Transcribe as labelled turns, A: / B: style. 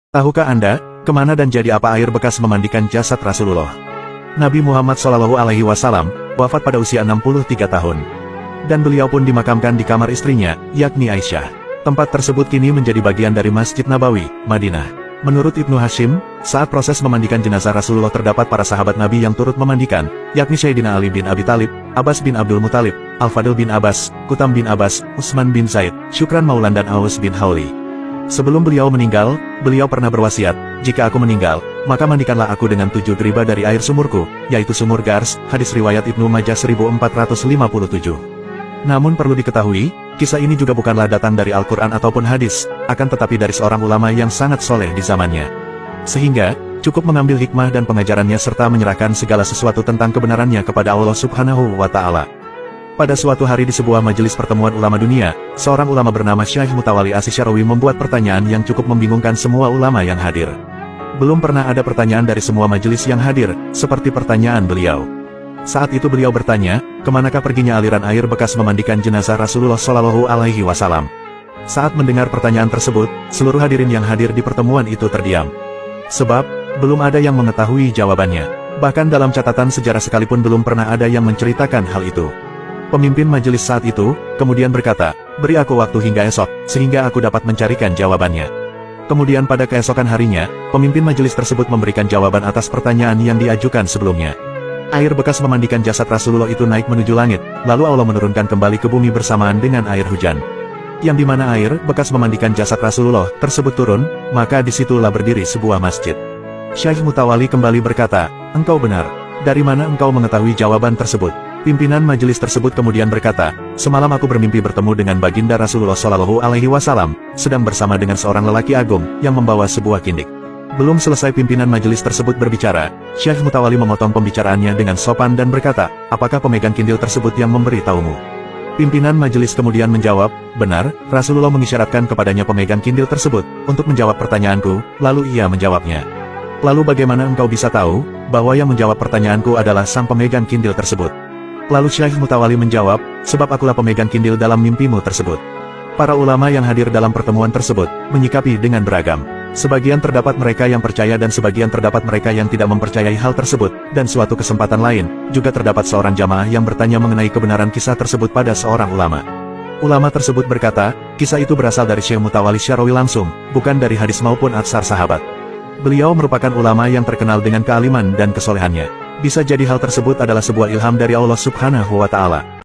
A: Tahukah Anda, kemana dan jadi apa air bekas memandikan jasad Rasulullah? Nabi Muhammad SAW wafat pada usia 63 tahun. Dan beliau pun dimakamkan di kamar istrinya, yakni Aisyah. Tempat tersebut kini menjadi bagian dari Masjid Nabawi, Madinah. Menurut Ibnu Hashim, saat proses memandikan jenazah Rasulullah terdapat para sahabat Nabi yang turut memandikan, yakni Sayyidina Ali bin Abi Thalib, Abbas bin Abdul Muthalib, Al-Fadl bin Abbas, Kutam bin Abbas, Utsman bin Zaid, Syukran Maulan dan Aus bin Hauli. Sebelum beliau meninggal, beliau pernah berwasiat, jika aku meninggal, maka mandikanlah aku dengan 7 driba dari air sumurku, yaitu sumur Gars, hadis riwayat Ibnu Majah 1457. Namun perlu diketahui, kisah ini juga bukanlah datang dari Al-Quran ataupun hadis, akan tetapi dari seorang ulama yang sangat soleh di zamannya. Sehingga, cukup mengambil hikmah dan pengajarannya serta menyerahkan segala sesuatu tentang kebenarannya kepada Allah Subhanahu wa Ta'ala. Pada suatu hari di sebuah majelis pertemuan ulama dunia, seorang ulama bernama Syekh Mutawalli Asy-Syarawi membuat pertanyaan yang cukup membingungkan semua ulama yang hadir. Belum pernah ada pertanyaan dari semua majelis yang hadir, seperti pertanyaan beliau. Saat itu beliau bertanya, kemanakah perginya aliran air bekas memandikan jenazah Rasulullah SAW? Saat mendengar pertanyaan tersebut, seluruh hadirin yang hadir di pertemuan itu terdiam. Sebab, belum ada yang mengetahui jawabannya. Bahkan dalam catatan sejarah sekalipun belum pernah ada yang menceritakan hal itu. Pemimpin majelis saat itu, kemudian berkata, beri aku waktu hingga esok, sehingga aku dapat mencarikan jawabannya. Kemudian pada keesokan harinya, pemimpin majelis tersebut memberikan jawaban atas pertanyaan yang diajukan sebelumnya. Air bekas memandikan jasad Rasulullah itu naik menuju langit, lalu Allah menurunkan kembali ke bumi bersamaan dengan air hujan. Yang dimana air bekas memandikan jasad Rasulullah tersebut turun, maka disitulah berdiri sebuah masjid. Syekh Mutawalli kembali berkata, engkau benar. Dari mana engkau mengetahui jawaban tersebut? Pimpinan majelis tersebut kemudian berkata, semalam aku bermimpi bertemu dengan baginda Rasulullah SAW, sedang bersama dengan seorang lelaki agung, yang membawa sebuah kindik. Belum selesai pimpinan majelis tersebut berbicara, Syekh Mutawalli memotong pembicaraannya dengan sopan dan berkata, apakah pemegang kindil tersebut yang memberi tahumu? Pimpinan majelis kemudian menjawab, benar, Rasulullah mengisyaratkan kepadanya pemegang kindil tersebut, untuk menjawab pertanyaanku, lalu ia menjawabnya. Lalu bagaimana engkau bisa tahu, bahwa yang menjawab pertanyaanku adalah sang pemegang kindil tersebut? Lalu Syekh Mutawalli menjawab, sebab akulah pemegang kindil dalam mimpimu tersebut. Para ulama yang hadir dalam pertemuan tersebut, menyikapi dengan beragam. Sebagian terdapat mereka yang percaya dan sebagian terdapat mereka yang tidak mempercayai hal tersebut, dan suatu kesempatan lain, juga terdapat seorang jamaah yang bertanya mengenai kebenaran kisah tersebut pada seorang ulama. Ulama tersebut berkata, kisah itu berasal dari Syekh Mutawalli Asy-Syarawi langsung, bukan dari hadis maupun atsar sahabat. Beliau merupakan ulama yang terkenal dengan kealiman dan kesolehannya. Bisa jadi hal tersebut adalah sebuah ilham dari Allah Subhanahu wa Ta'ala.